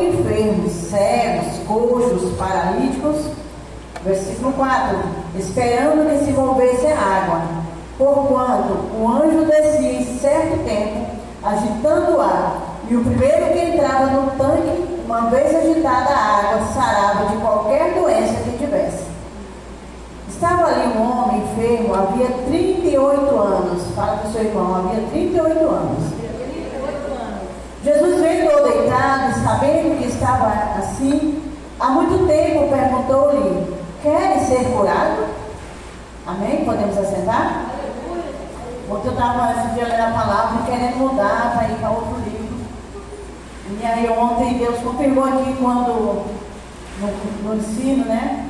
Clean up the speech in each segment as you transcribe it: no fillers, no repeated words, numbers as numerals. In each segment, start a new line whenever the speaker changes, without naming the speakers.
enfermos, cegos, coxos, paralíticos. Versículo 4: esperando que se movesse a água, porquanto o anjo descia em certo tempo, agitando o ar, e o primeiro que entrava no tanque, uma vez agitada a água, sarava de qualquer doença que tivesse. Estava ali um homem enfermo, havia 38 anos. Fala para o seu irmão, havia 38 anos. Jesus veio deitado, e sabendo que estava assim, há muito tempo, perguntou-lhe: queres ser curado? Amém? Podemos assentar? Ontem eu estava esse dia lendo a palavra e querendo mudar para ir para outro livro. E aí ontem Deus confirmou aqui quando no ensino, né?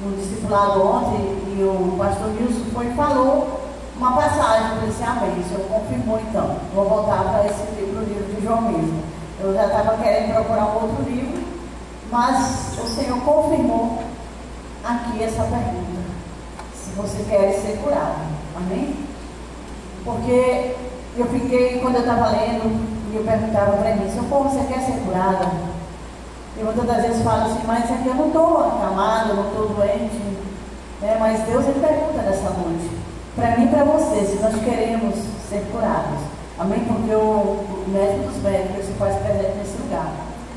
No discipulado ontem, e o pastor Wilson foi e falou uma passagem para esse amém. O Senhor confirmou então. Vou voltar para esse livro, o livro de João mesmo. Eu já estava querendo procurar um outro livro, mas o Senhor confirmou aqui essa pergunta: se você quer ser curado. Amém? Porque eu fiquei, quando eu estava lendo, e eu perguntava para mim: Senhor, como você quer ser curada? Eu muitas das vezes falo assim: mas aqui eu não estou acamada, eu não estou doente, né? Mas Deus, Ele pergunta nessa noite, para mim e para você, se nós queremos ser curados. Amém? Porque o médico dos médicos, Ele se faz presente nesse lugar.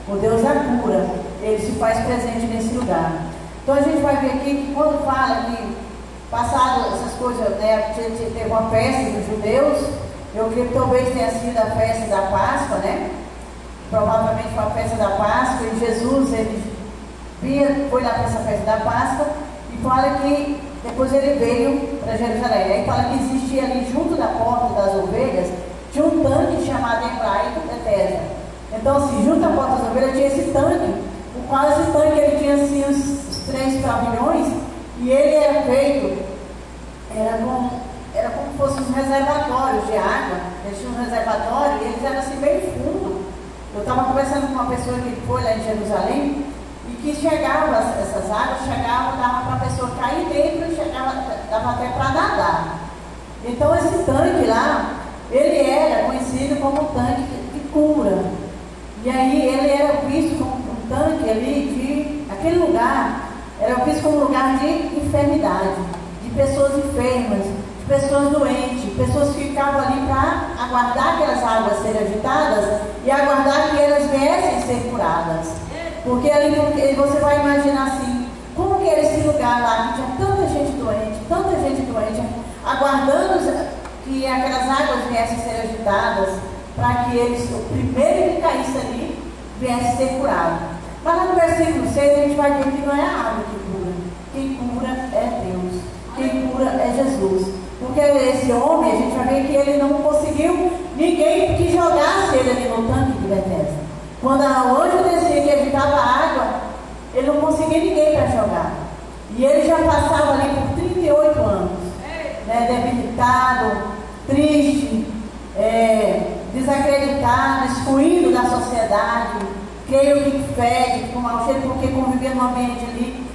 O Deus da cura, Ele se faz presente nesse lugar. Então a gente vai ver aqui que quando fala que passado essas coisas, né, teve uma festa dos judeus, eu creio que talvez tenha sido a festa da Páscoa, né? Provavelmente foi a festa da Páscoa, e Jesus, ele foi lá para essa festa da Páscoa, e fala que depois ele veio para Jerusalém. Aí fala que existia ali, junto da porta das ovelhas, tinha um tanque chamado em hebraico Betesda. Então, assim, junto à porta das ovelhas tinha esse tanque, o qual esse tanque ele tinha assim os 3 pavilhões, e ele era feito, era como se fossem uns reservatórios de água. Eles tinham um reservatório e eles eram assim bem fundo. Eu estava conversando com uma pessoa que foi lá em Jerusalém, e que chegava, essas águas chegavam, dava para a pessoa cair dentro, e dava até para nadar. Então esse tanque lá, ele era conhecido como um tanque de cura. E aí ele era visto como um tanque ali aquele lugar, era visto como um lugar de enfermidade, de pessoas enfermas, de pessoas doentes, pessoas que ficavam ali para aguardar aquelas águas serem agitadas e aguardar que elas viessem ser curadas. Porque ali você vai imaginar assim, como que era esse lugar lá, que tinha tanta gente doente, aguardando que aquelas águas viessem ser agitadas, para que o primeiro que caísse ali, viesse ser curado. Mas lá no versículo 6 a gente vai ver que não é a água que cura. Quem cura é Deus. Quem cura é Jesus. Porque esse homem, a gente vai ver que ele não conseguiu ninguém que jogasse ele ali no tanque de Betesda. Quando o anjo descia e agitava a água, ele não conseguia ninguém para jogar. E ele já passava ali por 38 anos, né, debilitado, triste, desacreditado, excluído da sociedade, creio que fede, com mau cheiro, porque convivia num ambiente ali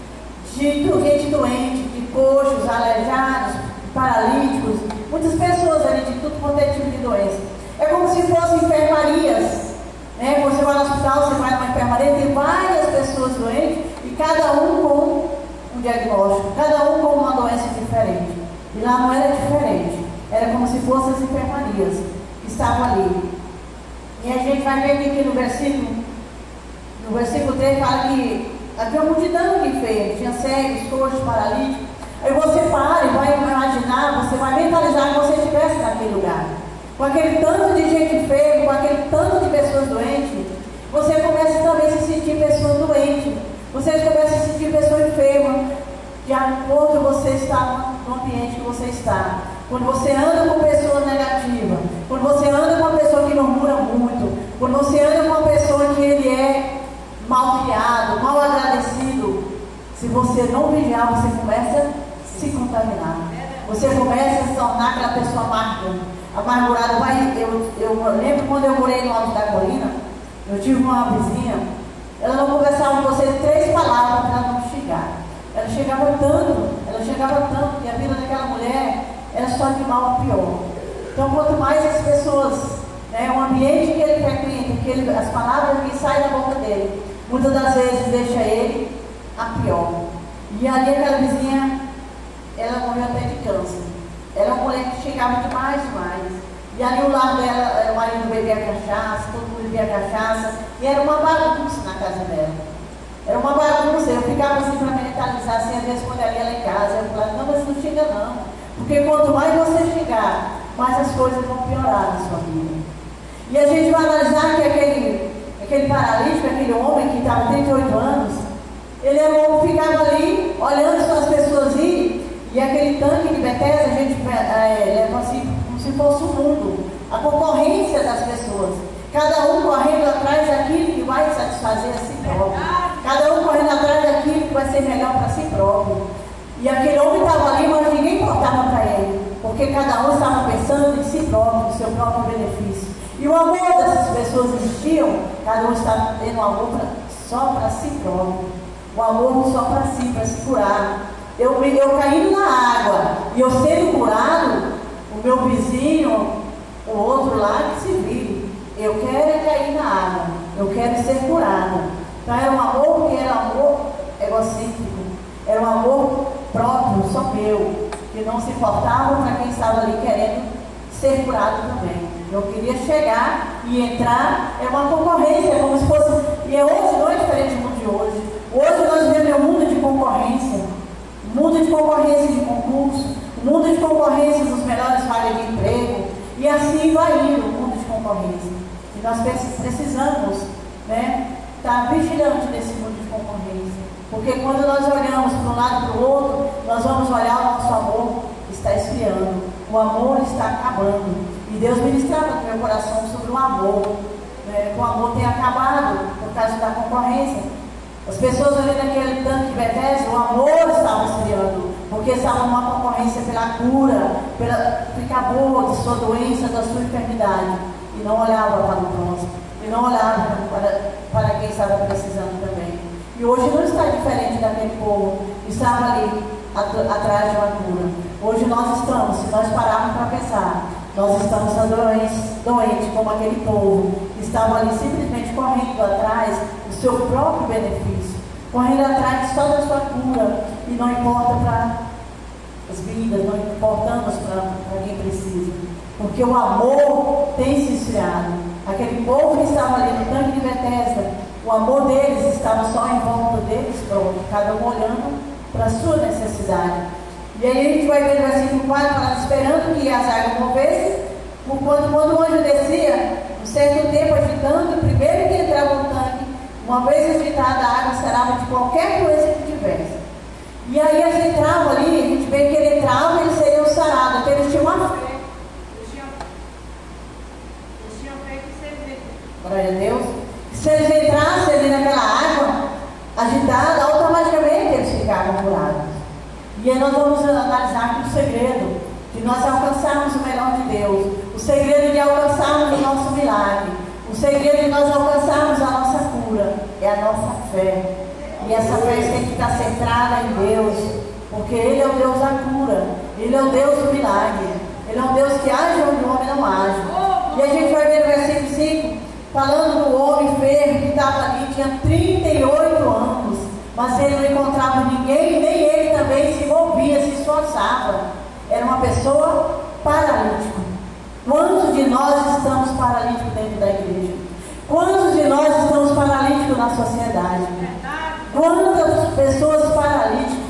de gente doente, de coxos, aleijados, paralíticos, muitas pessoas ali de tudo quanto é tipo de doença. É como se fossem enfermarias, né? Você vai no hospital, você vai numa enfermaria, tem várias pessoas doentes, e cada um com um diagnóstico, cada um com uma doença diferente. E lá não era diferente, era como se fossem as enfermarias que estavam ali. E a gente vai ver aqui no versículo 3 fala que havia uma multidão de enfermos, tinha cegos, coxos, paralíticos. Aí você para e vai imaginar, você vai mentalizar que você estivesse naquele lugar, com aquele tanto de gente enferma, com aquele tanto de pessoas doentes. Você começa também a se sentir pessoa doente, você começa a se sentir pessoa enferma, de acordo com você está no ambiente que você está. Quando você anda com pessoas negativas, quando você anda com uma pessoa que murmura muito, quando você anda com uma pessoa que ele é mal criado, mal agradecido, se você não vigiar, você começa a se contaminar. Você começa a se tornar aquela pessoa amargurada. Eu lembro quando eu morei no Alto da Colina, eu tive uma vizinha, ela não conversava com você 3 palavras para não xingar. Ela chegava tanto, que a vida daquela mulher era só de mal a pior. Então, quanto mais as pessoas, né, né? O ambiente que ele frequenta, as palavras que saem da boca dele, muitas das vezes deixa ele a pior. E ali aquela vizinha, ela morreu até de câncer. Era uma mulher que chegava demais. E ali o lado dela, o marido bebia cachaça, todo mundo bebia cachaça, e era uma bagunça na casa dela. Era uma bagunça. Eu ficava assim para mentalizar, assim, às vezes quando ela ia lá em casa, eu falava, não, mas não chega não. Porque quanto mais você chegar, mais as coisas vão piorar na sua vida. E a gente vai analisar que aquele paralítico, aquele homem que estava 38 anos, ele era um homem que ficava ali, olhando só as pessoas irem, e aquele tanque de Betesda, a gente leva assim, como se fosse o mundo, a concorrência das pessoas. Cada um correndo atrás daquilo que vai satisfazer a si próprio. Cada um correndo atrás daquilo que vai ser melhor para si próprio. E aquele homem estava ali, mas ninguém importava para ele, porque cada um estava pensando em si próprio, no seu próprio benefício. E o amor dessas pessoas existiam, cada um estava tendo um amor só para si próprio. O amor só para si, para se curar. Eu caindo na água e eu sendo curado, o meu vizinho, o outro lá que se vire. Eu quero cair na água, eu quero ser curado. Então era um amor que era um amor egocêntrico, era um amor próprio, só meu, que não se importava para quem estava ali querendo ser curado também. Eu queria chegar e entrar, é uma concorrência, como se fosse. E hoje não é diferente do mundo de hoje. Hoje nós vivemos um mundo de concorrência, um mundo de concorrência de concurso, um mundo de concorrência dos melhores vagas de emprego, e assim vai indo o mundo de concorrência. E nós precisamos, né, estar vigilante nesse mundo de concorrência. Porque quando nós olhamos para um lado e para o outro, nós vamos olhar o nosso amor está esfriando, o amor está acabando. E Deus ministrava no meu coração sobre o amor, né? O amor tem acabado por causa da concorrência. As pessoas olhando aquele tanque de Betesda, o amor estava esfriando, porque estava numa concorrência pela cura, pela ficar boa de sua doença, da sua enfermidade, e não olhava para o próximo, e não olhava para quem estava precisando também. E hoje não está diferente daquele povo que estava ali atrás de uma cura. Hoje nós estamos, se nós pararmos para pensar, nós estamos doentes como aquele povo que estava ali simplesmente correndo atrás do seu próprio benefício, correndo atrás só da sua cura, e não importa para as vidas, não importamos para quem precisa, porque o amor tem se esfriado. Aquele povo que estava ali no tanque de Betesda, o amor deles estava só em volta deles, pronto, cada um olhando para a sua necessidade. E aí a gente vai ver no versículo 4, falando, esperando que as águas movessem, quando o anjo descia, um certo tempo agitando, primeiro que entrava no tanque, uma vez agitada a água sarava de qualquer coisa que tivesse. E aí eles entravam ali, a gente vê que ele entrava e eles seriam sarados, então eles tinham uma fé. Eles tinham fé que servir. Glória a Deus. Se eles entrassem ali naquela água agitada, automaticamente eles ficavam curados. E aí nós vamos analisar aqui o segredo de nós alcançarmos o melhor de Deus, o segredo de alcançarmos o nosso milagre, o segredo de nós alcançarmos a nossa cura, é a nossa fé. E essa fé tem que estar centrada em Deus, porque Ele é o Deus da cura, Ele é o Deus do milagre, Ele é um Deus que age onde o homem não age. E a gente vai ver no versículo 5, falando do homem enfermo que estava ali, tinha 38 anos, mas ele não encontrava ninguém, nem ele também se movia, se esforçava. Era uma pessoa paralítica. Quantos de nós estamos paralíticos dentro da igreja? Quantos de nós estamos paralíticos na sociedade? Quantas pessoas paralíticas?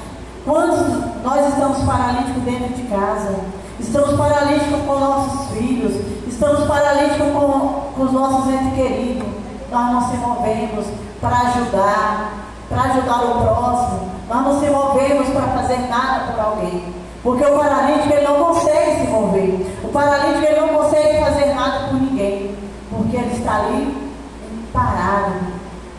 Quantos nós estamos paralíticos dentro de casa? Estamos paralíticos com nossos filhos, estamos paralíticos com os nossos entes queridos. Nós não se movemos para ajudar o próximo, nós não se movemos para fazer nada por alguém, porque o paralítico ele não consegue se mover, o paralítico ele não consegue fazer nada por ninguém, porque ele está ali parado.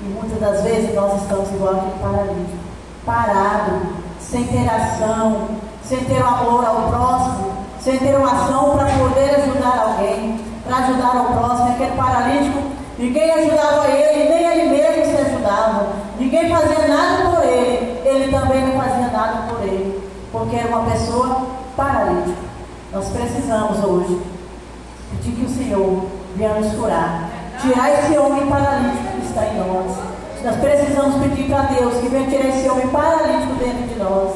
E muitas das vezes nós estamos igual aquele paralítico, parado, sem ter ação, sem ter o amor ao próximo, sem ter uma ação para poder ajudar alguém, para ajudar o próximo. Aquele paralítico, ninguém ajudava ele, nem ele mesmo se ajudava, ninguém fazia nada por ele, ele também não fazia nada por ele, porque era uma pessoa paralítica. Nós precisamos hoje pedir que o Senhor venha nos curar. Tirar esse homem paralítico que está em nós. Nós precisamos pedir para Deus que venha tirar esse homem paralítico dentro de nós.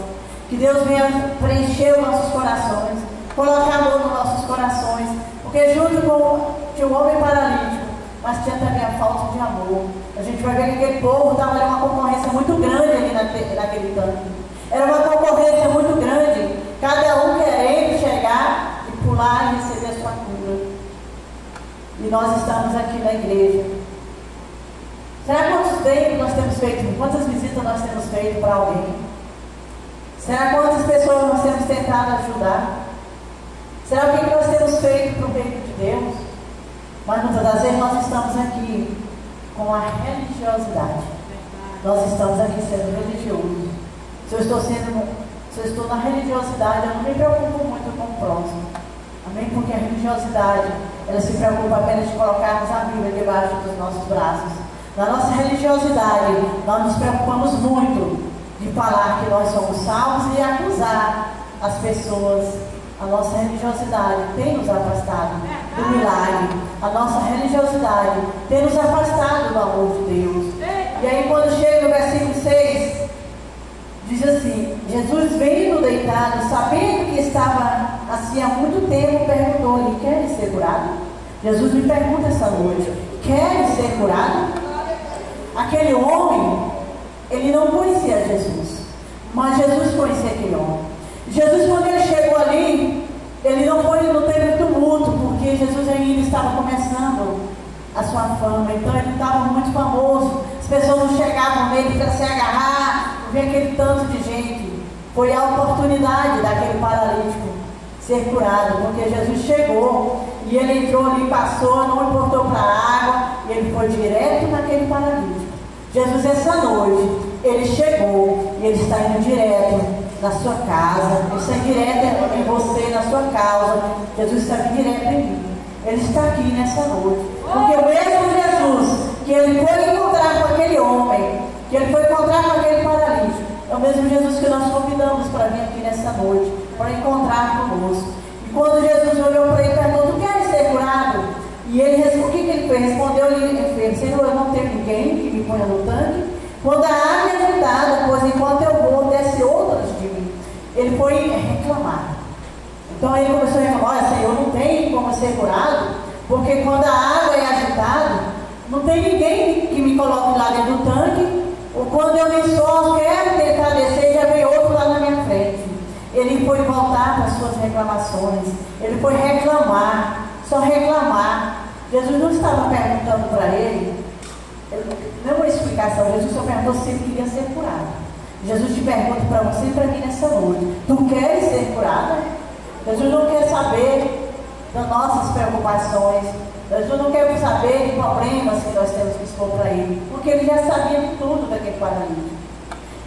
Que Deus venha preencher os nossos corações, colocar amor nos nossos corações. Porque junto com tinha um homem paralítico, mas tinha também a falta de amor. A gente vai ver que aquele povo estava uma concorrência muito grande ali naquele tanque. Era uma concorrência muito grande. Cada um querendo chegar e pular e receber a sua cura. E nós estamos aqui na igreja. Será quantos tempos nós temos feito? Quantas visitas nós temos feito para alguém? Será quantas pessoas nós temos tentado ajudar? Será o que nós temos feito para o reino de Deus? Mas muitas das vezes nós estamos aqui com a religiosidade. Nós estamos aqui sendo religiosos. Se eu estou na religiosidade, eu não me preocupo muito com o próximo. Amém? Porque a religiosidade, ela se preocupa apenas de colocarmos a Bíblia debaixo dos nossos braços. Na nossa religiosidade, nós nos preocupamos muito de falar que nós somos salvos e acusar as pessoas. A nossa religiosidade tem nos afastado do milagre. A nossa religiosidade tem nos afastado do amor de Deus. E aí quando chega no versículo 6, diz assim: Jesus veio deitado, sabendo que estava assim há muito tempo, perguntou-lhe: queres ser curado? Jesus me pergunta essa noite: queres ser curado? Aquele homem, ele não conhecia Jesus, mas Jesus conhecia aquele homem. Jesus, quando ele chegou ali, ele não teve tumulto, porque Jesus ainda estava começando a sua fama. Então ele estava muito famoso, as pessoas não chegavam nele para se agarrar, não via aquele tanto de gente. Foi a oportunidade daquele paralítico ser curado, porque Jesus chegou e ele entrou ali, passou, não importou para a água, e ele foi direto naquele paralítico. Jesus, essa noite, ele chegou e ele está indo direto na sua casa, ele está direto em você, na sua causa. Jesus está indo direto em mim. Ele está aqui nessa noite, porque o mesmo Jesus que ele foi encontrar com aquele homem, que ele foi encontrar com aquele paralítico, é o mesmo Jesus que nós convidamos para vir aqui nessa noite, para encontrar conosco. E quando Jesus olhou para ele e perguntou: tu queres ser curado? E ele, o que ele fez? Respondeu-lhe: Senhor, eu não tenho ninguém que me ponha no tanque quando a água é agitada, pois enquanto eu vou, desce outros de mim. Ele foi reclamar. Então ele começou a reclamar: olha, Senhor, não tem como ser curado, porque quando a água é agitada, não tem ninguém que me coloque lá dentro do tanque, ou quando eu me só quero tentar descer, já vem outro lá na minha frente. Ele foi voltar para as suas reclamações, ele foi reclamar, só reclamar. Jesus não estava perguntando para ele, não é uma explicação, Jesus só perguntou se ele queria ser curado. Jesus te pergunta para você e para mim nessa noite: tu queres ser curada? Jesus não quer saber das nossas preocupações, Jesus não quer saber de problemas que nós temos que expor para ele, porque ele já sabia de tudo daquele paralítico.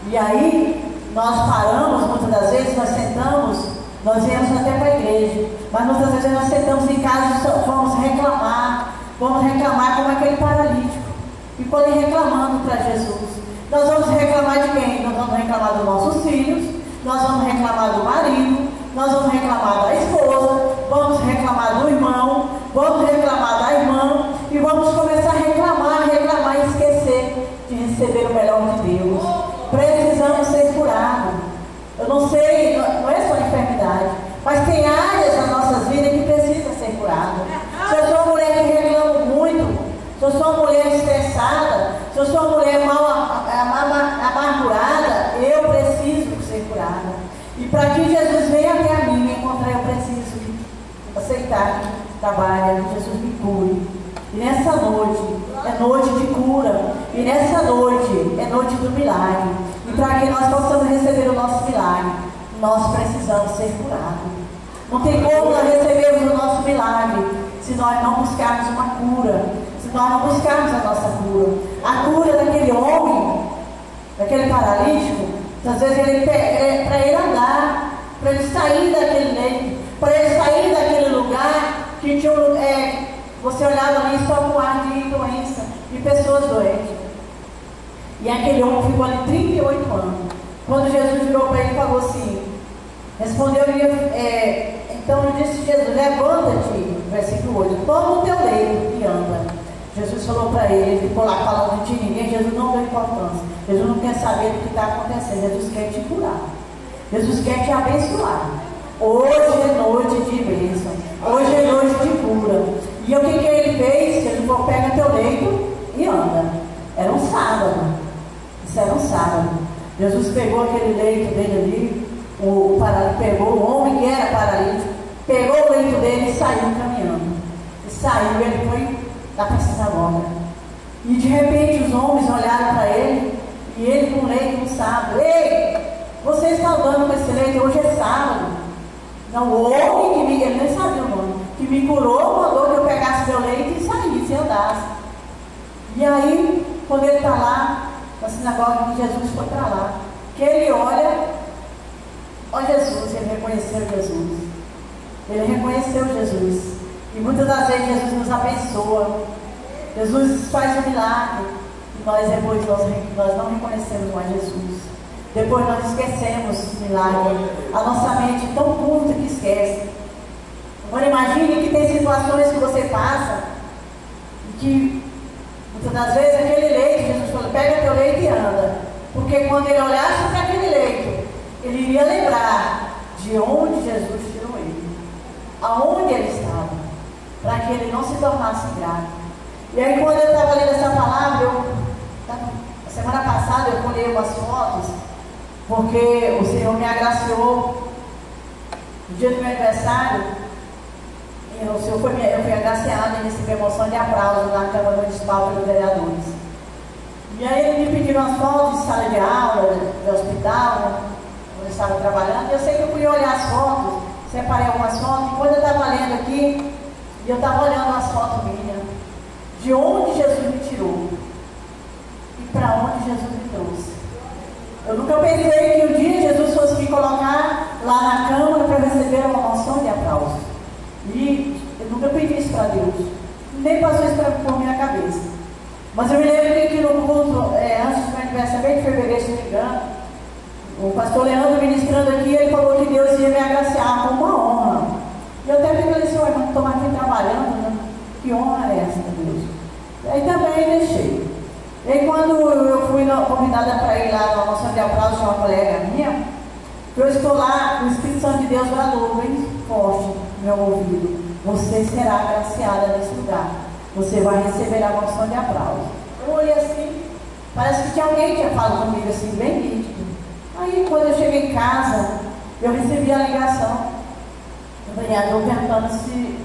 E aí nós paramos, muitas das vezes nós sentamos, nós viemos até para a igreja, mas muitas vezes nós sentamos em casa e vamos reclamar como aquele paralítico, ficou ali reclamando para Jesus. Nós vamos reclamar de quem? Nós vamos reclamar dos nossos filhos, nós vamos reclamar do marido, nós vamos reclamar da esposa, vamos reclamar do irmão, vamos reclamar da irmã, e vamos começar a reclamar e esquecer de receber o melhor de Deus. Precisamos ser curados. Eu não sei, não é só enfermidade, mas tem áreas das nossas vidas que precisam ser curadas. Se eu sou uma mulher que reclama muito, se eu sou uma mulher estressada, se eu sou uma mulher amargurada, eu preciso ser curada. E para que Jesus venha até a mim me encontrar, eu preciso aceitar que trabalha, que Jesus me cure. E nessa noite é noite de cura. E nessa noite é noite do milagre. E para que nós possamos receber o nosso milagre, nós precisamos ser curados. Não tem como nós recebermos o nosso milagre se nós não buscarmos uma cura, se nós não buscarmos a nossa cura. A cura daquele homem, daquele paralítico, às vezes para ele andar, para ele sair daquele leito, para ele sair daquele lugar que tinha você olhava ali só com ar de doença, de pessoas doentes. E aquele homem ficou ali 38 anos. Quando Jesus virou para ele e falou assim, respondeu-lhe, então disse Jesus: levanta-te, versículo 8, toma o teu leito e anda. Jesus falou para ele, ele ficou lá falando de ninguém, Jesus não deu importância. Jesus não quer saber do que está acontecendo, Jesus quer te curar. Jesus quer te abençoar. Hoje é noite de bênção, hoje é noite de cura. E o que ele fez? Jesus falou, pega teu leito e anda. Era um sábado, isso era um sábado. Jesus pegou aquele leito dele ali, pegou o homem que era paralítico, pegou o leito dele e saiu caminhando. E saiu, ele foi lá para a sinagoga. E de repente os homens olharam para ele, e ele com o leito no sábado. Ei, você está andando com esse leito, hoje é sábado. Não, o homem que me, ele nem sabia o nome, que me curou, mandou que eu pegasse meu leito e saísse e andasse. E aí, quando ele está lá, na sinagoga, que Jesus foi para lá, que ele olha Jesus, ele reconheceu Jesus. Ele reconheceu Jesus. E muitas das vezes Jesus nos abençoa. Jesus faz um milagre. E nós depois nós não reconhecemos mais Jesus. Depois nós esquecemos o milagre. A nossa mente é tão curta que esquece. Agora imagine que tem situações que você passa e que muitas das vezes aquele leito, Jesus falou, pega teu leito e anda. Porque quando ele olhasse para aquele leito, ele iria lembrar de onde Jesus tirou ele, aonde ele estava, para que ele não se tornasse grave. E aí quando eu estava lendo essa palavra, a semana passada eu colhei umas fotos, porque o Senhor me agraciou no dia do meu aniversário. Eu fui agraciada em receber moção de aplauso na Câmara Municipal pelos vereadores. E aí ele me pediu umas fotos de sala de aula, de hospital, onde eu estava trabalhando. E eu sei que eu fui olhar as fotos, separei algumas fotos, e quando eu estava lendo aqui, eu estava olhando as fotos minhas, de onde Jesus me tirou e para onde Jesus me trouxe. Eu nunca pensei que um dia Jesus fosse me colocar lá na Câmara para receber uma moção de aplauso. E eu nunca pedi isso para Deus, nem passou isso por minha cabeça. Mas eu me lembro que aqui no culto, antes do meu aniversário, bem de fevereiro, se não me engano, o pastor Leandro ministrando aqui, ele falou que Deus ia me agraciar com uma honra. E eu até falei assim, mas estou aqui trabalhando, né? Que honra é essa, Deus? E aí também deixei. E aí quando eu fui convidada para ir lá na moção de aplauso de uma colega minha, eu estou lá, o Espírito Santo de Deus bradou bem forte no meu ouvido. Você será agraciada nesse lugar. Você vai receber a moção de aplauso. Eu olhei assim, parece que tinha alguém que tinha falado comigo assim, bem nítido. Aí quando eu cheguei em casa, eu recebi a ligação do vereador perguntando se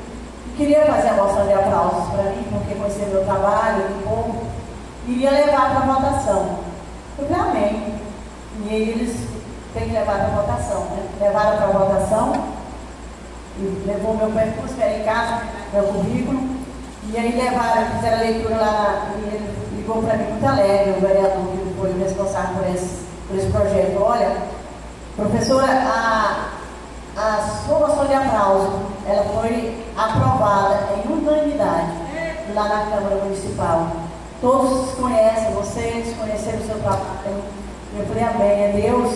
queria fazer a moção de aplausos para mim, porque conhecia meu trabalho, um pouco, iria levar para a votação. Eu falei, amém. E aí eles têm que levar para a votação, né? Levaram para a votação, e levou meu percurso, que era em casa, meu currículo. E aí levaram, fizeram a leitura lá, e ele ligou para mim muito alegre, o vereador que foi o responsável por esse projeto. Olha, professora, a sua moção de aplauso, ela foi aprovada em unanimidade lá na Câmara Municipal. Todos conhecem, vocês conheceram o seu trabalho. Eu falei, amém, é Deus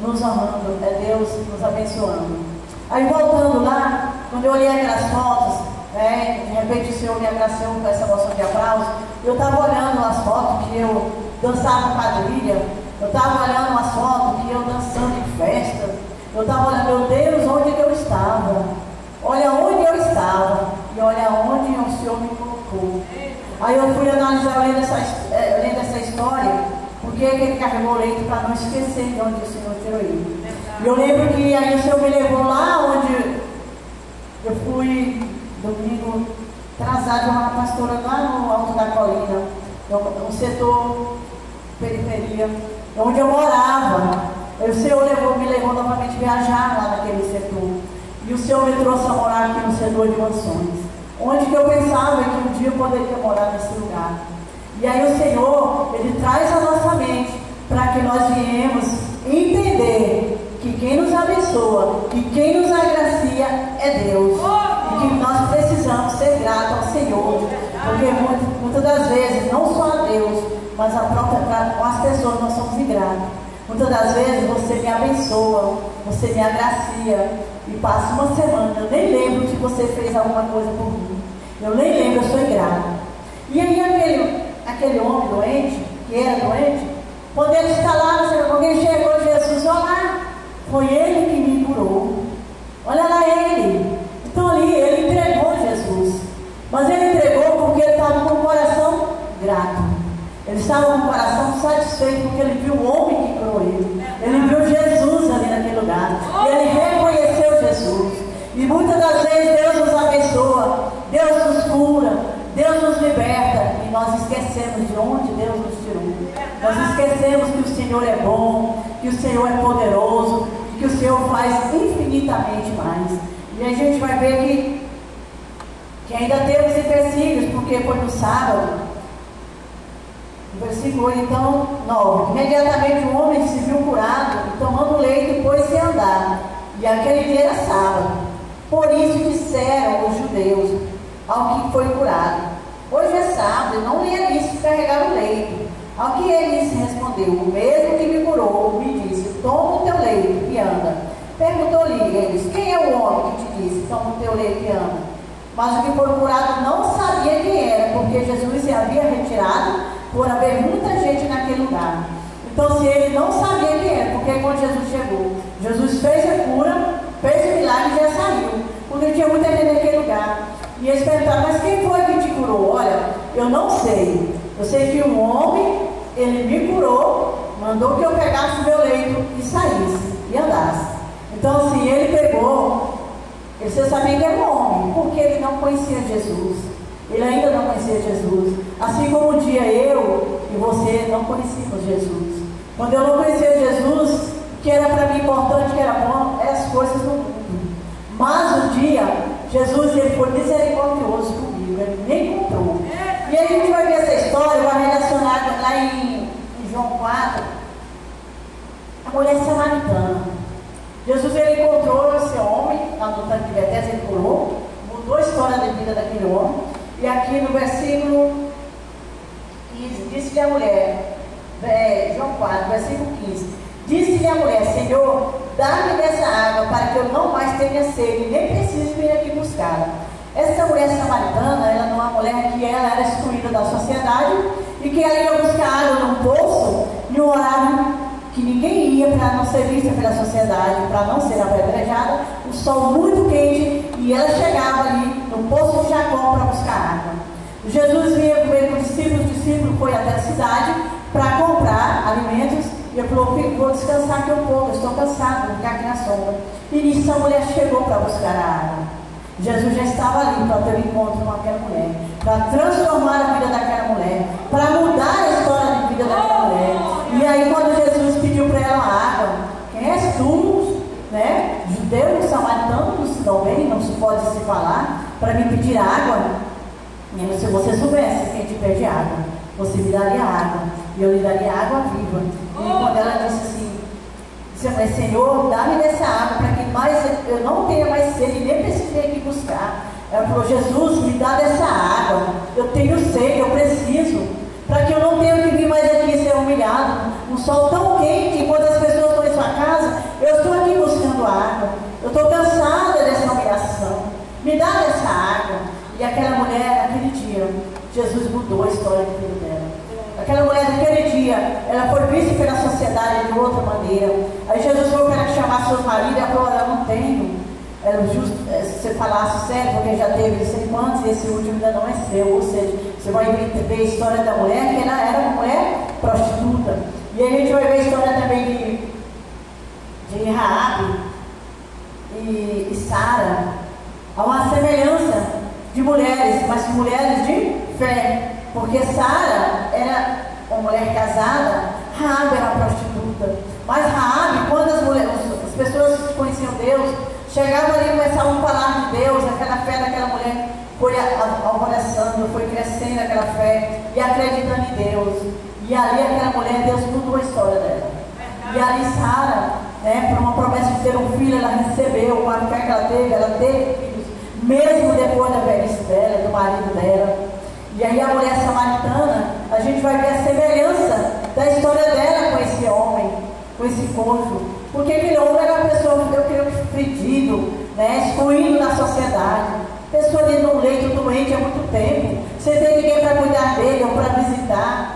nos honrando, é Deus nos abençoando. Aí voltando lá, quando eu olhei aquelas fotos, de repente o Senhor me agraciou com essa moção de aplauso. Eu estava olhando as fotos que eu dançava quadrilha, eu estava olhando as fotos que eu dançando em festa, eu estava olhando, meu Deus, onde que eu estava? Olha onde eu estava e olha onde o Senhor me colocou. Aí eu fui analisar, lendo essa história, porque ele carregou o leito para não esquecer de onde o Senhor tirou ele. E eu lembro que aí o Senhor me levou lá onde eu fui domingo atrasado, uma pastora lá no alto da colina, no setor periferia, onde eu morava. O Senhor me levou novamente viajar lá naquele setor. E o Senhor me trouxe a morar aqui no setor de mansões, onde que eu pensava que um dia eu poderia morar nesse lugar. E aí o Senhor, Ele traz a nossa mente para que nós viemos entender que quem nos abençoa e quem nos agracia é Deus. E que nós precisamos ser gratos ao Senhor, porque muitas das vezes, não só a Deus, mas as pessoas nós somos ingratos. Muitas das vezes você me abençoa, você me agracia e passa uma semana, eu nem lembro que você fez alguma coisa por mim. Eu nem lembro, eu sou ingrata. E aí aquele homem doente, que era doente, quando ele está lá, alguém chegou, Jesus, olha lá, foi ele que me curou. Olha lá ele. Então ali, ele entregou Jesus. Mas ele entregou porque ele estava com o coração grato. Ele estava com o coração satisfeito porque ele viu o homem que curou ele. Ele viu Jesus ali naquele lugar. E ele reconheceu Jesus. E muitas das vezes Deus nos abençoa, Deus nos cura, Deus nos liberta. E nós esquecemos de onde Deus nos tirou. Nós esquecemos que o Senhor é bom, que o Senhor é poderoso, que o Senhor faz infinitamente mais. E a gente vai ver que ainda temos empecilhos, porque foi no sábado, no versículo 8, então, 9. Imediatamente o homem se viu curado, e tomando leite, pôs-se a andar. E aquele dia era sábado. Por isso disseram os judeus ao que foi curado: hoje é sábado, não lhe é lícito carregar o leito. Ao que ele lhes respondeu: o mesmo que me curou me disse: toma o teu leito e anda. Perguntou-lhe eles: quem é o homem que te disse: toma o teu leito e anda? Mas o que foi curado não sabia quem era, porque Jesus se havia retirado por haver muita gente naquele lugar. Então, se ele não sabia quem era, porque quando Jesus chegou, Jesus fez a cura, fez o milagre e já saiu, porque tinha muita gente naquele lugar. E eles perguntaram: mas quem foi que te curou? Olha, eu não sei. Eu sei que um homem, ele me curou, mandou que eu pegasse o meu leito e saísse, e andasse. Então, assim, ele pegou, você sabia que era um homem, porque ele não conhecia Jesus. Ele ainda não conhecia Jesus. Assim como um dia eu e você não conhecíamos Jesus. Quando eu não conhecia Jesus, o que era para mim importante, que era bom, eram as coisas do mundo. Mas um dia, Jesus, ele foi misericordioso comigo, ele me encontrou. E aí a gente vai ver essa história, vai relacionar lá em João 4, a mulher samaritana. Jesus, ele encontrou esse homem, lá no tanque de Betesda, ele curou, mudou a história da vida daquele homem. E aqui no versículo 15, disse-lhe a mulher, João 4, versículo 15, disse-lhe a mulher: Senhor, dá-me dessa água para que eu não mais tenha sede, nem precise vir aqui buscar. Essa mulher samaritana, ela não é uma mulher que ela era excluída da sociedade e que ela ia buscar água num poço em um horário que ninguém ia, para não ser vista pela sociedade, para não ser apedrejada, o sol muito quente, e ela chegava ali no poço de Jacó para buscar água. Jesus vinha comer com o discípulo foi até a cidade para comprar alimentos, e ele falou: vou descansar aqui um pouco, eu estou cansado, vou ficar aqui na sombra. E nisso a mulher chegou para buscar a água. Jesus já estava ali para ter um encontro com aquela mulher, para transformar a vida daquela mulher, para mudar a história de vida daquela mulher. E aí quando Jesus pediu para ela água: quem és tu, né? Judeu e samaritano não se dão bem, não se pode se falar, para me pedir água? E se você soubesse quem te pede água, você me daria água, e eu lhe daria água viva. E quando ela disse assim, Senhor, dá-me dessa água para que eu não tenha mais sede, nem precise vir aqui buscar. Ela falou: Jesus, me dá dessa água, eu tenho sede, eu preciso, para que eu não tenha que vir mais aqui ser humilhado. Um sol tão quente, enquanto as pessoas estão em sua casa, eu estou aqui buscando água, eu estou cansada dessa humilhação, me dá dessa água. E aquela mulher, naquele dia, Jesus mudou a história do filho dela. Aquela mulher naquele dia, ela foi vista pela sociedade de outra maneira. Aí Jesus falou para ela chamar seu marido, e ela falou: eu não tenho. Era justo se você falasse sério, porque já teve não sei quantos, e esse último ainda não é seu. Ou seja, você vai ver a história da mulher, que ela era uma mulher prostituta. E aí a gente vai ver a história também de Raabe e Sara. Há uma semelhança de mulheres, mas mulheres de fé. Porque Sara era uma mulher casada, Raabe era uma prostituta. Mas Raabe, quando as pessoas que conheciam Deus, chegavam ali e começavam a falar de Deus, aquela fé daquela mulher foi alvoreçando, foi crescendo aquela fé e acreditando em Deus. E ali aquela mulher, Deus mudou a história dela. E ali Sara, por uma promessa de ter um filho, ela recebeu, com a fé que ela teve filhos, mesmo depois da velhice dela, do marido dela. E aí a mulher samaritana, a gente vai ver a semelhança da história dela com esse homem. com esse cônjuge, porque aquele homem era uma pessoa, eu creio, fedido, né, excluído da sociedade, pessoa ali no leito doente há muito tempo, sem ter ninguém para cuidar dele ou para visitar,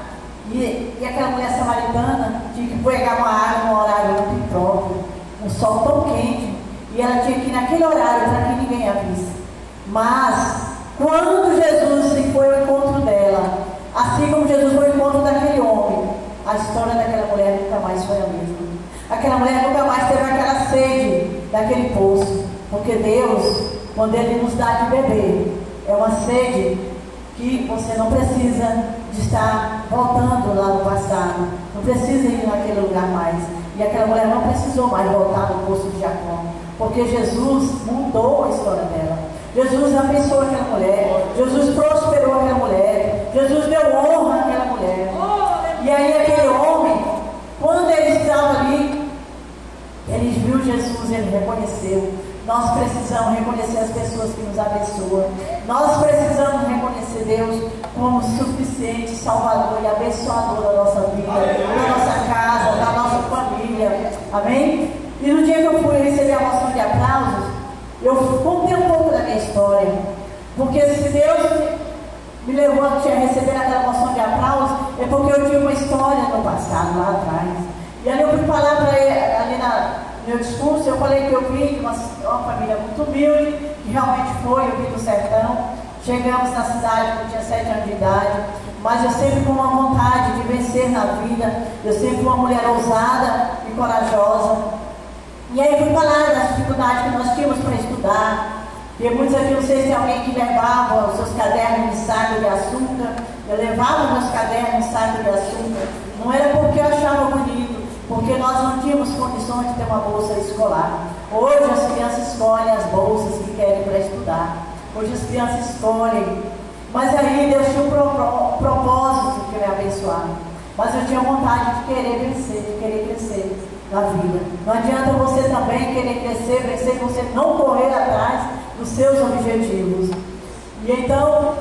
e aquela mulher samaritana tinha que pegar uma água no horário muito impróprio, um sol tão quente, e ela tinha que ir naquele horário para que ninguém a visse. Mas quando Jesus foi ao encontro dela, assim como Jesus foi ao encontro daquele homem, a história daquela mulher nunca mais foi a mesma. Aquela mulher nunca mais teve aquela sede daquele poço, porque Deus, quando Ele nos dá de beber, é uma sede que você não precisa de estar voltando lá no passado, não precisa ir naquele lugar mais. E aquela mulher não precisou mais voltar no poço de Jacó, porque Jesus mudou a história dela. Jesus abençoou aquela mulher, Jesus prosperou aquela mulher, Jesus deu honra àquela mulher. E aí aquele homem, quando ele estava ali, ele viu Jesus, ele reconheceu. Nós precisamos reconhecer as pessoas que nos abençoam. Nós precisamos reconhecer Deus como suficiente, salvador e abençoador da nossa vida, da nossa casa, da nossa família. Amém? E no dia que eu fui receber a moção de aplausos, eu contei um pouco da minha história, porque se Deus me levou a receber aquela moção de aplausos, é porque eu tive uma história no passado, lá atrás. E aí eu fui falar para ele, ali no meu discurso, eu falei que eu vim de uma família muito humilde, que realmente foi, eu vim do sertão. Chegamos na cidade quando eu tinha 7 anos de idade, mas eu sempre com uma vontade de vencer na vida, eu sempre fui uma mulher ousada e corajosa. E aí fui falar das dificuldades que nós tínhamos para estudar. E muitos aqui, não sei se tem alguém que levava os seus cadernos de saco de açúcar. Eu levava meus cadernos de saco de açúcar. Não era porque eu achava bonito, porque nós não tínhamos condições de ter uma bolsa escolar. Hoje as crianças escolhem as bolsas que querem para estudar. Hoje as crianças escolhem. Mas aí Deus tinha um propósito de me abençoar. Mas eu tinha vontade de querer vencer, de querer crescer na vida. Não adianta você também querer crescer, vencer, e você não correr atrás dos seus objetivos. E então,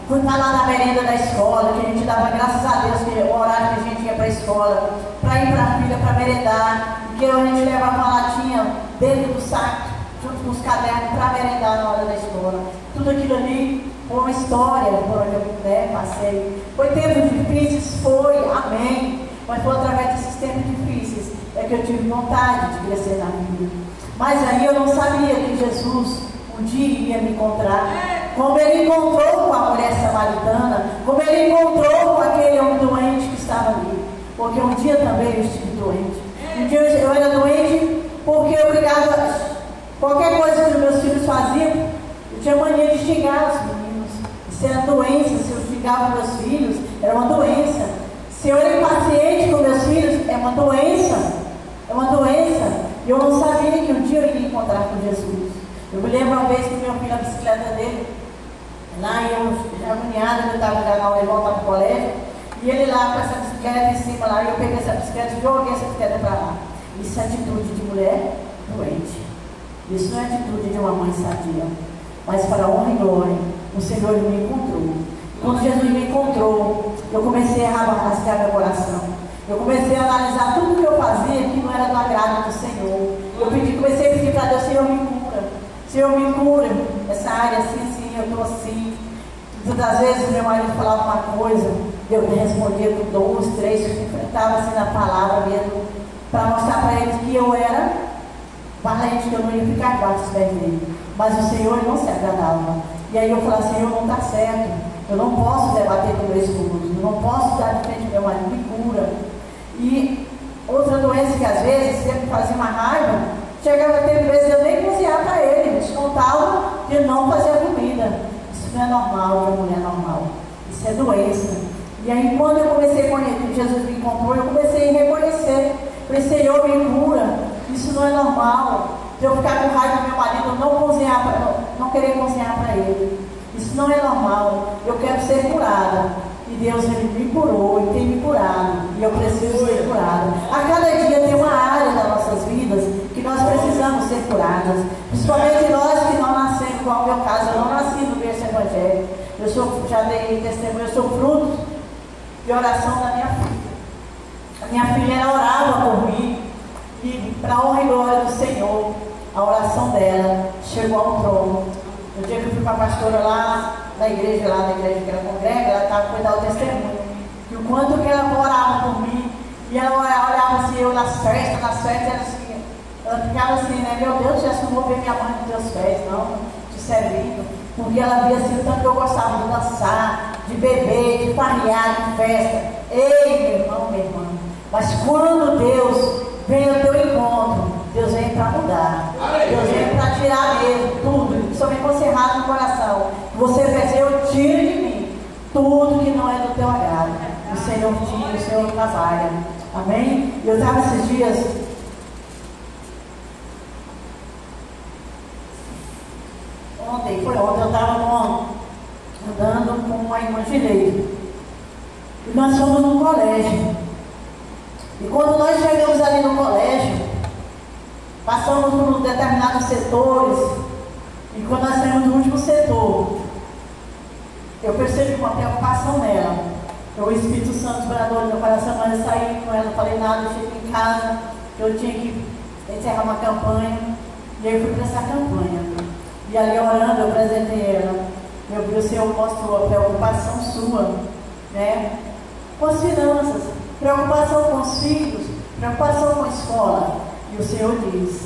fui lá na merenda da escola, que a gente dava graças a Deus que o horário que a gente ia para a escola, para ir para a filha, para merendar, que a gente levava uma latinha dentro do saco, junto com os cadernos, para merendar na hora da escola. Tudo aquilo ali foi uma história por onde eu passei. Foi tempos difíceis? Foi, amém. Mas foi através desses tempos difíceis é que eu tive vontade de crescer na vida. Mas aí eu não sabia que Jesus um dia iria me encontrar, como Ele encontrou com a mulher samaritana, como Ele encontrou com aquele homem doente que estava ali. Porque um dia também eu estive doente. Um dia eu era doente porque eu brigava, qualquer coisa que os meus filhos faziam, eu tinha mania de xingar os meninos. Isso era doença. Se eu xingava meus filhos, era uma doença. Se eu era impaciente com meus filhos, é uma doença. É uma doença. E eu não sabia que um dia eu iria encontrar com Jesus. Eu me lembro uma vez que meu filho, a bicicleta dele, lá eu já agoniada, eu estava já na hora de voltar para o colégio, e ele lá com essa bicicleta em cima lá, e eu peguei essa bicicleta e joguei essa bicicleta para lá. Isso é atitude de mulher doente. Isso não é atitude de uma mãe sadia. Mas para a honra e glória, o Senhor me encontrou. Quando Jesus me encontrou, eu comecei a rasgar meu coração. Eu comecei a analisar tudo que eu fazia que não era do agrado do Senhor. Comecei a pedir para Deus: Senhor, me cura. Senhor, me cura. Essa área assim, eu estou assim. Muitas vezes meu marido falava uma coisa, eu respondia com 2, 3, eu enfrentava assim na palavra mesmo, para mostrar para eles que eu era valente, que eu não ia ficar debaixo dos pés dele. Mas o Senhor não se agradava. E aí eu falava: Senhor, não está certo. Eu não posso debater com meu esposo, eu não posso estar de frente do meu marido, me cura. E outra doença que às vezes sempre fazia uma raiva, chegava a ter vezes eu nem cozinhar para ele, me descontava de não fazer a comida. Isso não é normal de uma mulher normal, isso é doença. E aí quando eu comecei a conhecer, Jesus me encontrou, eu comecei a reconhecer, falei: Senhor, me cura, isso não é normal. De eu ficar com raiva do meu marido, não querer cozinhar para ele. Isso não é normal. Eu quero ser curada. E Deus, Ele me curou e tem me curado. E eu preciso ser curada. A cada dia tem uma área das nossas vidas que nós precisamos ser curadas. Principalmente nós que não nascemos, como é o meu caso. Eu não nasci no berço evangélico. Já dei testemunho, eu sou fruto de oração da minha filha. A A minha filha, ela orava por mim. E para a honra e glória do Senhor, a oração dela chegou ao trono. No dia que eu fui com a pastora lá na igreja que ela congrega, ela estava para dar o testemunho. E o quanto que ela orava por mim. E ela olhava assim, eu nas festas, ela ficava assim, né? Meu Deus, já não vou ver minha mãe nos teus pés, não, te servindo. Porque ela via assim o tanto que eu gostava de dançar, de beber, de farrear, de festa. Ei, meu irmão, minha irmã. Mas quando Deus vem ao teu encontro, Deus vem para mudar. Deus vem para tirar mesmo tudo. Só vem você errado no coração. Você vai dizer, eu tiro de mim tudo que não é do teu agrado. O Senhor tira, o Senhor trabalha. Amém? Eu estava esses dias. Ontem eu estava andando com uma irmã direita. E nós fomos no colégio. E quando nós chegamos ali no colégio, passamos por determinados setores. E quando nós saímos no último setor, eu percebi uma preocupação nela. O Espírito Santo bradou no meu coração, mas eu saí com ela, não falei nada, eu cheguei em casa, eu tinha que encerrar uma campanha. E aí eu fui para essa campanha. E ali orando, eu apresentei ela. Meu Deus, o Senhor mostrou a preocupação sua, né? Com as finanças, preocupação com os filhos, preocupação com a escola. E o Senhor diz,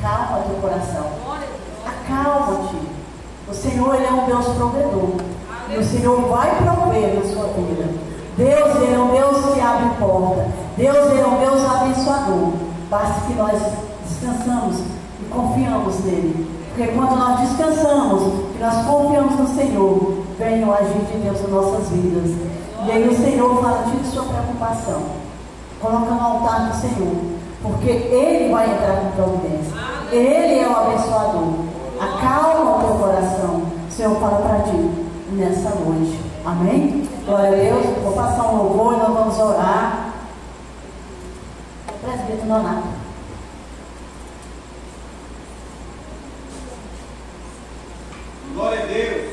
calma teu coração, acalma-te. O Senhor, Ele é um Deus provedor. E o Senhor vai prover na sua vida. Deus, Ele é um Deus que abre porta. Deus, Ele é um Deus abençoador. Basta que nós descansamos e confiamos nele. Porque quando nós descansamos, que nós confiamos no Senhor, vem o agir de Deus nas nossas vidas. E aí o Senhor fala, tire sua preocupação. Coloca no altar do Senhor. Porque Ele vai entrar com providência. Ele é o abençoador. Acalma o teu coração. O Senhor fala para ti nessa noite. Amém? Glória a Deus. Vou passar um louvor e nós vamos orar. O presbítero Nonato.
Glória a Deus.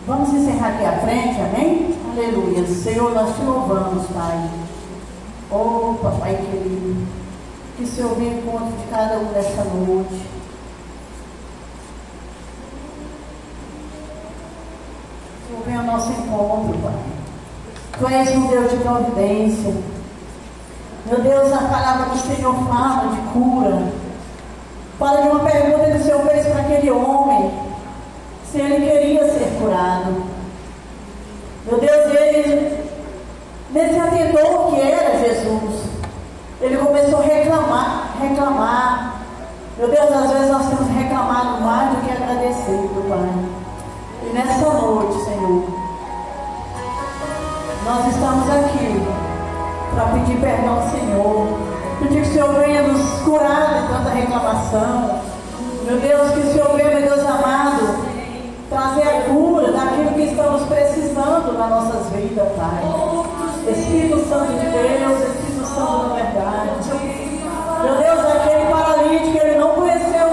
Vamos encerrar aqui à frente, amém? Aleluia. Senhor, nós te louvamos, Pai. Oh, Papai querido, que o Senhor venha em conta de cada um desta noite. O Senhor venha ao nosso encontro, Pai. Tu és um Deus de providência. Meu Deus, a palavra do Senhor fala de cura. Fala de uma pergunta que o Senhor fez para aquele homem, se ele queria ser curado. Meu Deus, ele nem se atentou que era Jesus. Ele começou a reclamar. Meu Deus, às vezes nós temos reclamado mais do que agradecido, Pai. E nessa noite, Senhor, nós estamos aqui para pedir perdão ao Senhor. Pedir que o Senhor venha nos curar de tanta reclamação. Meu Deus, que o Senhor venha, meu Deus amado, trazer a cura daquilo que estamos precisando nas nossas vidas, Pai. Espírito Santo de Deus, Espírito Santo da verdade. Meu Deus, aquele paralítico, ele não conhecia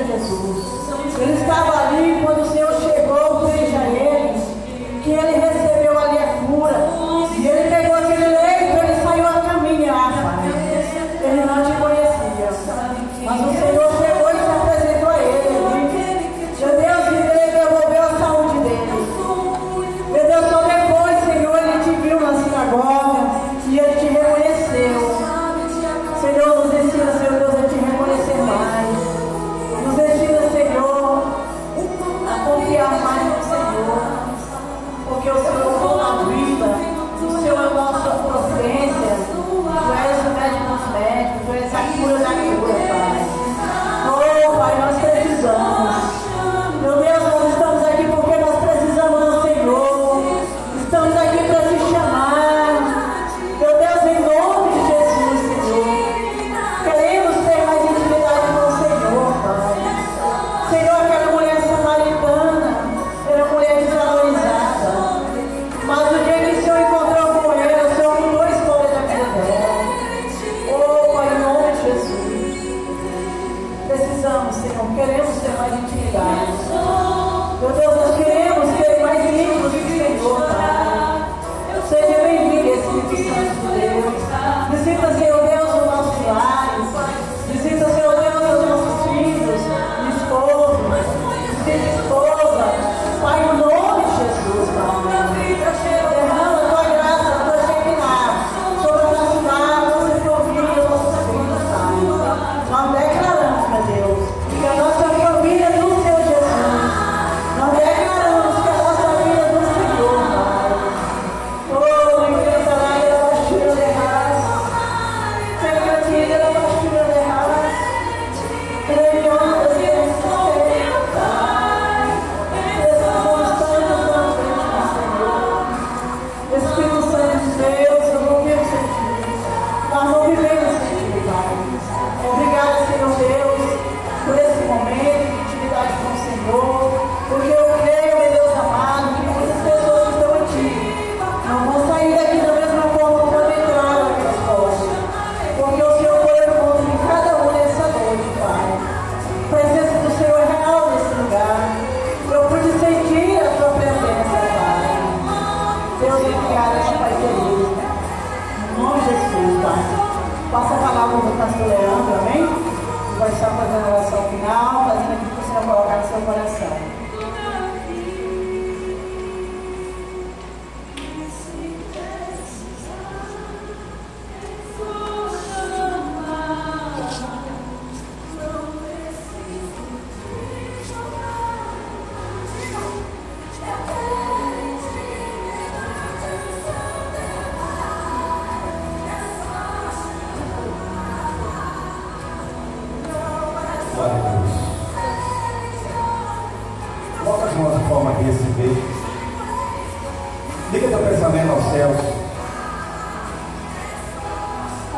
Jesus. Ele estava ali quando o Senhor chegou, veja ele, que ele recebeu ali a cura. E ele pegou aquele leito, ele saiu a caminhar, Pai. Ele não te conhecia, mas o Senhor chegou e se apresentou a ele. Meu Deus, e ele devolveu a saúde dele. Meu Deus, só depois, Senhor, ele te viu na sinagoga e ele te reconheceu.
Glória a Deus. Coloca as mãos de forma a receber. Liga teu pensamento aos céus.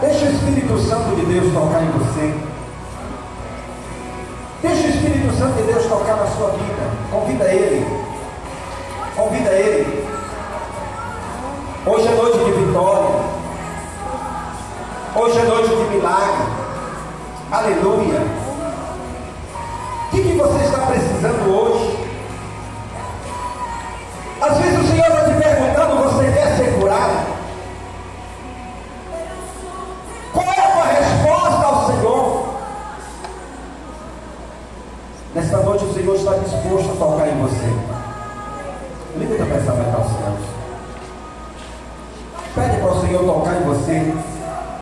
Deixa o Espírito Santo de Deus tocar em você. Deixa o Espírito Santo de Deus tocar na sua vida. Convida Ele. Convida Ele. Hoje é noite de vitória. Hoje é noite de milagre. Aleluia. O que você está precisando hoje? Às vezes o Senhor está te perguntando: você quer ser curado? Qual é a tua resposta ao Senhor? Nesta noite o Senhor está disposto a tocar em você. Liga teu pensamento aos céus. Pede para o Senhor tocar em você.